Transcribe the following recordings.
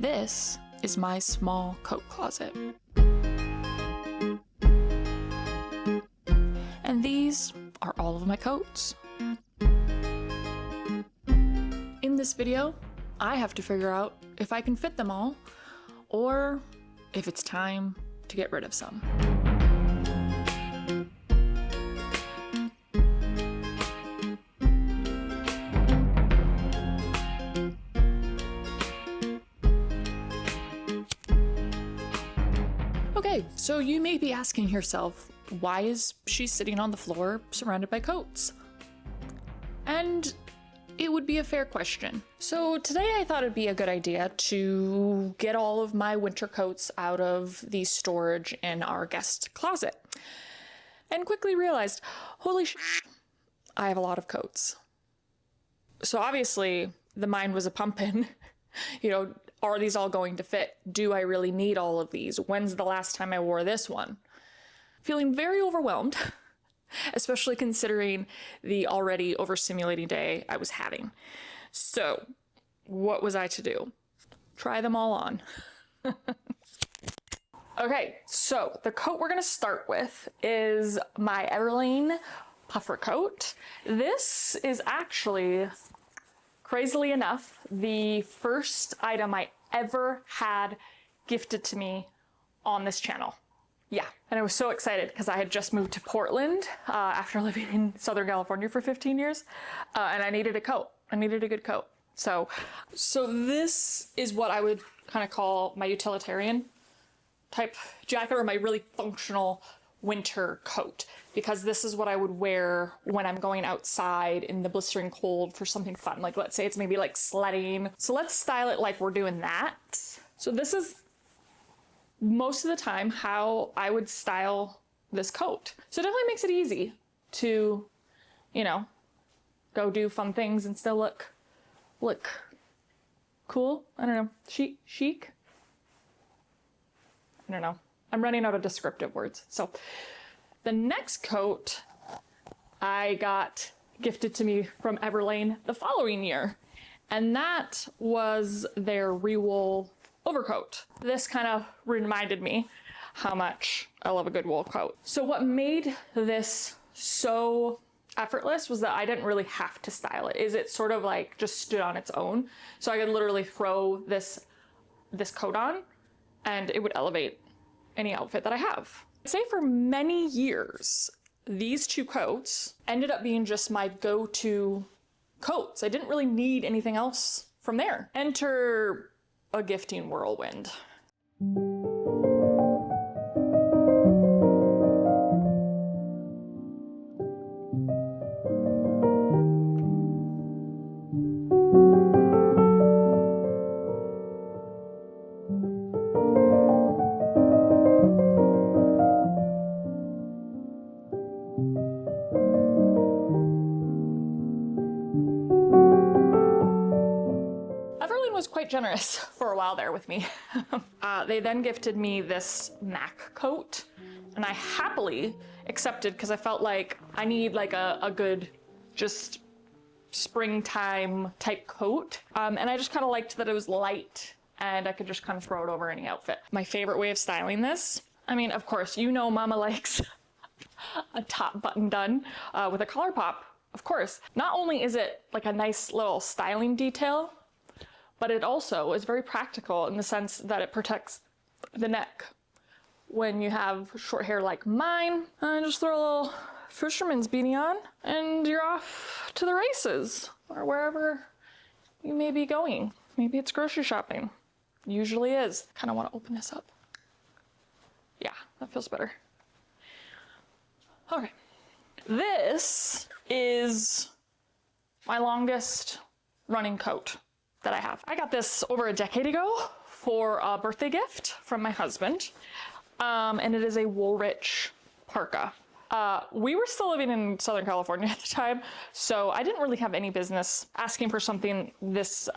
This is my small coat closet. And these are all of my coats. In this video, I have to figure out if I can fit them all, or if it's time to get rid of some. Okay, so you may be asking yourself, why is she sitting on the floor surrounded by coats? And it would be a fair question. So today I thought it'd be a good idea to get all of my winter coats out of the storage in our guest closet. And quickly realized, holy sh**, I have a lot of coats. So obviously the mind was a pumping, are these all going to fit? Do I really need all of these? When's the last time I wore this one? Feeling very overwhelmed, especially considering the already overstimulating day I was having. So what was I to do? Try them all on. Okay, so the coat we're gonna start with is my Everlane puffer coat. This is actually, crazily enough, the first item I ever had gifted to me on this channel. Yeah, and I was so excited because I had just moved to Portland after living in Southern California for 15 years, and I needed a coat. I needed a good coat. So this is what I would kind of call my utilitarian type jacket, or my really functional winter coat, because this is what I would wear when I'm going outside in the blistering cold for something fun. Like, let's say it's maybe like sledding. So let's style it like we're doing that. So this is most of the time how I would style this coat. So it definitely makes it easy to, go do fun things and still look cool. I don't know, chic. I don't know. I'm running out of descriptive words. So the next coat I got gifted to me from Everlane the following year, and that was their rewool overcoat. This kind of reminded me how much I love a good wool coat. So what made this so effortless was that I didn't really have to style it. It sort of like just stood on its own. So I could literally throw this coat on and it would elevate any outfit that I have. I'd say for many years, these two coats ended up being just my go-to coats. I didn't really need anything else from there. Enter a gifting whirlwind. Quite generous for a while there with me. They then gifted me this MAC coat, and I happily accepted because I felt like I need like a good just springtime type coat, and I just kind of liked that it was light and I could just kind of throw it over any outfit. My favorite way of styling this, I mean, of course, mama likes a top button done with a collar pop, of course. Not only is it like a nice little styling detail, but it also is very practical in the sense that it protects the neck. When you have short hair like mine, just throw a little fisherman's beanie on and you're off to the races or wherever you may be going. Maybe it's grocery shopping. Usually is. Kind of want to open this up. Yeah, that feels better. Okay. This is my longest running coat that I have. I got this over a decade ago for a birthday gift from my husband, and it is a Woolrich parka. We were still living in Southern California at the time, so I didn't really have any business asking for something this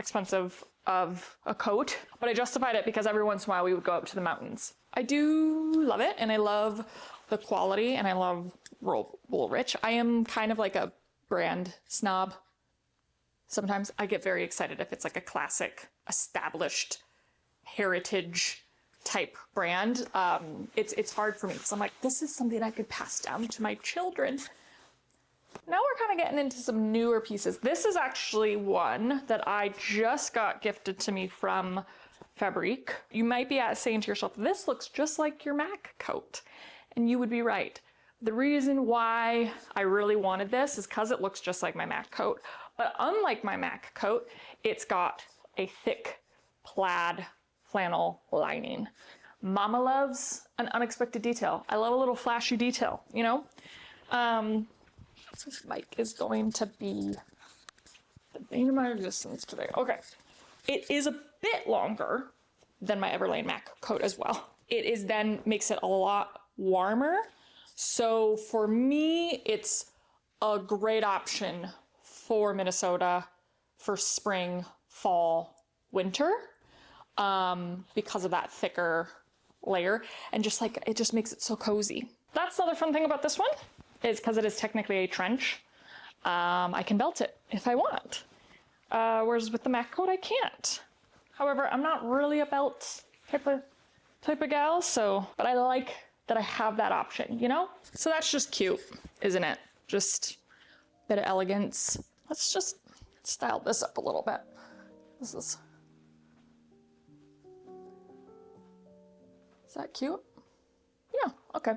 expensive of a coat, but I justified it because every once in a while we would go up to the mountains. I do love it, and I love the quality, and I love Woolrich. I am kind of like a brand snob. Sometimes I get very excited if it's like a classic, established heritage type brand. It's hard for me because I'm like, this is something I could pass down to my children. Now we're kind of getting into some newer pieces. This is actually one that I just got gifted to me from Fabrique. You might be saying to yourself, this looks just like your Mac coat. And you would be right. The reason why I really wanted this is because it looks just like my Mac coat. But unlike my Mac coat, it's got a thick plaid flannel lining. Mama loves an unexpected detail. I love a little flashy detail, you know? This mic is going to be the bane of my existence today. Okay. It is a bit longer than my Everlane Mac coat as well. It is then makes it a lot warmer. So for me, it's a great option for Minnesota for spring, fall, winter, because of that thicker layer, and just like, it just makes it so cozy. That's the other fun thing about this one, is because it is technically a trench. I can belt it if I want. Whereas with the Mac coat, I can't. However, I'm not really a belt type of gal, so, but I like that I have that option, you know? So that's just cute, isn't it? Just a bit of elegance. Let's just style this up a little bit. Is that cute? Yeah, okay.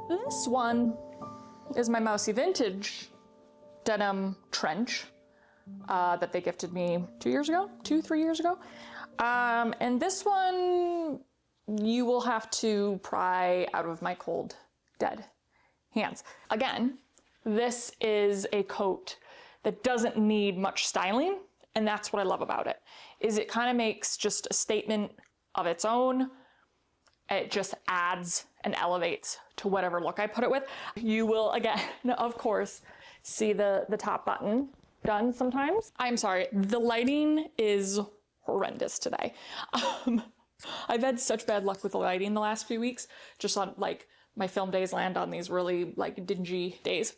This one is my Mousy Vintage denim trench that they gifted me 3 years ago. And this one you will have to pry out of my cold, dead hands. Again, this is a coat that doesn't need much styling, and that's what I love about it, is it kind of makes just a statement of its own. It just adds and elevates to whatever look I put it with. You will, again, of course, see the top button done sometimes. I'm sorry, the lighting is horrendous today. I've had such bad luck with the lighting the last few weeks, just on like my film days land on these really like dingy days.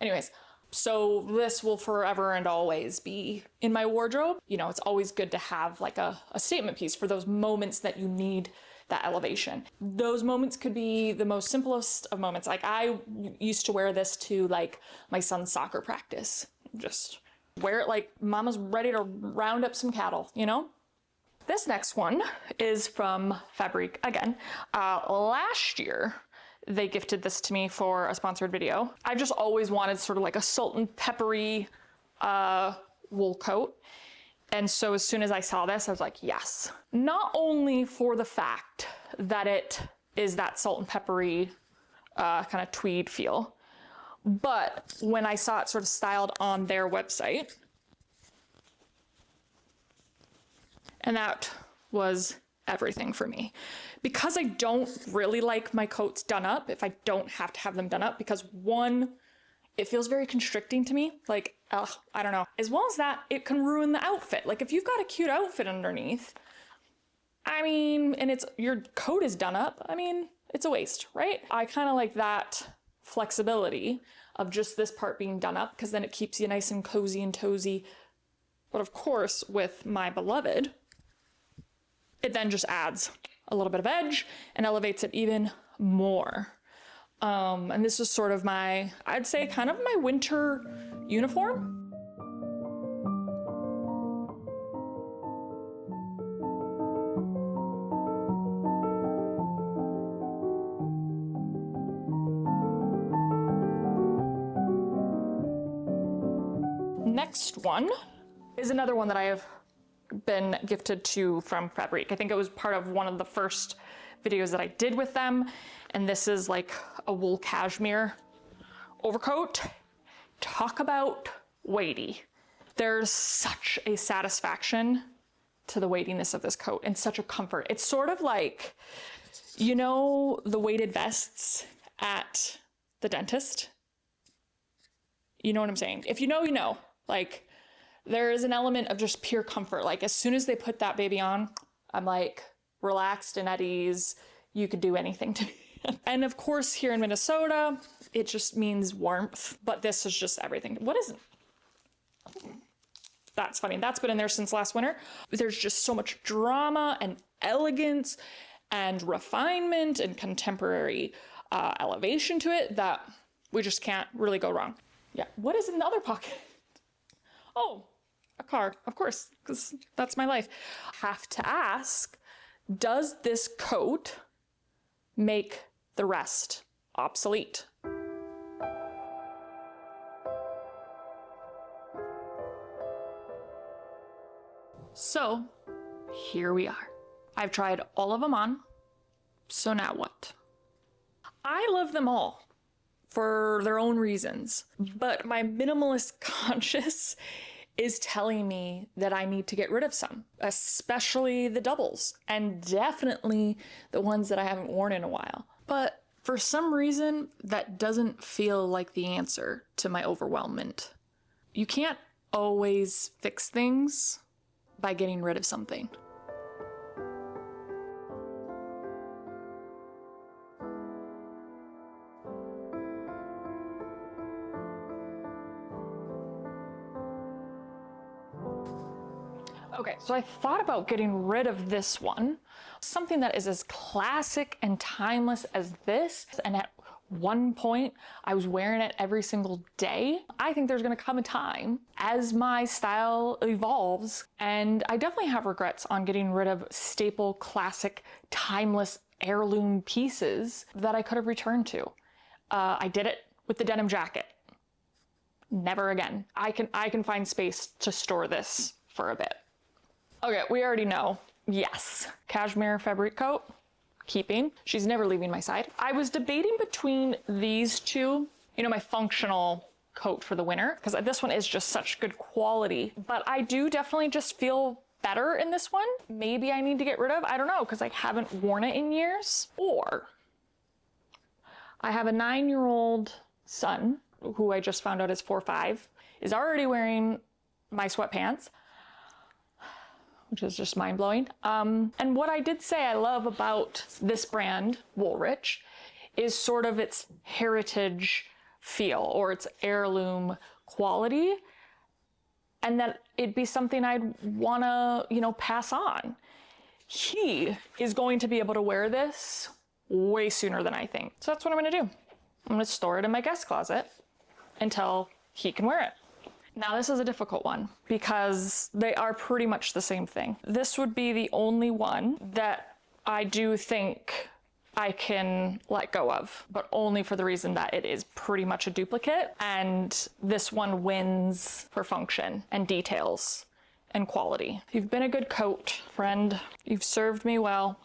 Anyways, so this will forever and always be in my wardrobe. You know, it's always good to have like a statement piece for those moments that you need that elevation. Those moments could be the most simplest of moments. Like I used to wear this to like my son's soccer practice. Just wear it like mama's ready to round up some cattle, you know? This next one is from Fabrique again. Last year, they gifted this to me for a sponsored video. I've just always wanted sort of like a salt and peppery wool coat. And so as soon as I saw this, I was like, yes. Not only for the fact that it is that salt and peppery kind of tweed feel, but when I saw it sort of styled on their website, and that was everything for me. Because I don't really like my coats done up, if I don't have to have them done up, because one, it feels very constricting to me. Like, I don't know. As well as that, it can ruin the outfit. Like if you've got a cute outfit underneath, I mean, and your coat is done up, I mean, it's a waste, right? I kind of like that flexibility of just this part being done up, because then it keeps you nice and cozy and tozy. But of course, with my beloved, it then just adds a little bit of edge and elevates it even more. And this is sort of my, I'd say kind of my winter uniform. Next one is another one that I have been gifted to from Fabrique. I think it was part of one of the first videos that I did with them. And this is like a wool cashmere overcoat. Talk about weighty. There's such a satisfaction to the weightiness of this coat and such a comfort. It's sort of like, you know, the weighted vests at the dentist. You know what I'm saying? If you know, you know. Like, there is an element of just pure comfort. Like, as soon as they put that baby on, I'm like relaxed and at ease. You could do anything to me. And of course, here in Minnesota, it just means warmth. But this is just everything. What is it? That's funny. That's been in there since last winter. There's just so much drama and elegance and refinement and contemporary elevation to it that we just can't really go wrong. Yeah. What is in the other pocket? Oh, a car, of course, because that's my life. Have to ask, does this coat make the rest obsolete? So here we are. I've tried all of them on. So now what? I love them all for their own reasons, but my minimalist conscience is telling me that I need to get rid of some, especially the doubles, and definitely the ones that I haven't worn in a while. But for some reason, that doesn't feel like the answer to my overwhelmment. You can't always fix things by getting rid of something. Okay, so I thought about getting rid of this one, something that is as classic and timeless as this, and at one point I was wearing it every single day. I think there's gonna come a time as my style evolves, and I definitely have regrets on getting rid of staple, classic, timeless heirloom pieces that I could have returned to. I did it with the denim jacket. Never again. I can find space to store this for a bit. Okay, we already know. Yes, cashmere fabric coat, keeping. She's never leaving my side. I was debating between these two, you know, my functional coat for the winter, because this one is just such good quality, but I do definitely just feel better in this one. Maybe I need to get rid of, I don't know, because I haven't worn it in years. Or I have a 9-year-old son who I just found out is 4 or 5, is already wearing my sweatpants, which is just mind-blowing. And what I did say I love about this brand, Woolrich, is sort of its heritage feel or its heirloom quality, and that it'd be something I'd wanna, you know, pass on. He is going to be able to wear this way sooner than I think. So that's what I'm gonna do. I'm gonna store it in my guest closet until he can wear it. Now this is a difficult one because they are pretty much the same thing. This would be the only one that I do think I can let go of, but only for the reason that it is pretty much a duplicate, and this one wins for function and details and quality. You've been a good coat, friend. You've served me well.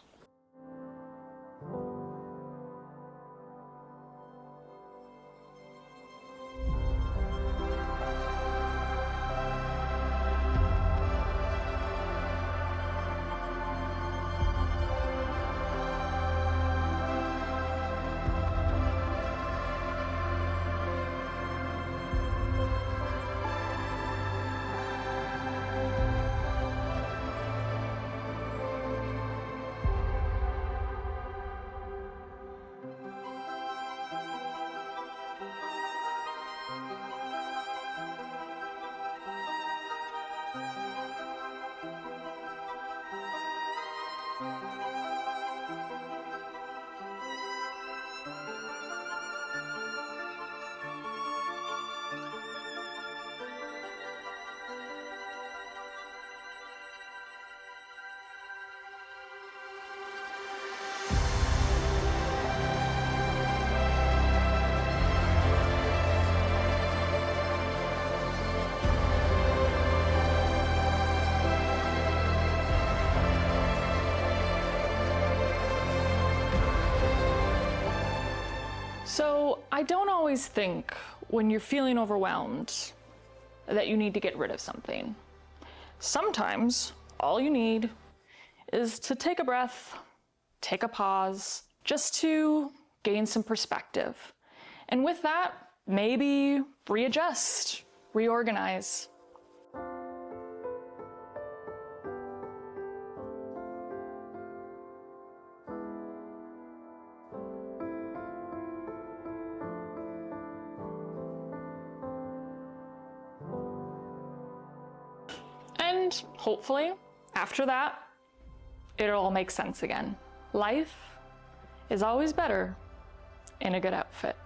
So I don't always think when you're feeling overwhelmed that you need to get rid of something. Sometimes all you need is to take a breath, take a pause, just to gain some perspective And with that, maybe readjust, reorganize. And hopefully, after that, it'll all make sense again. Life is always better in a good outfit.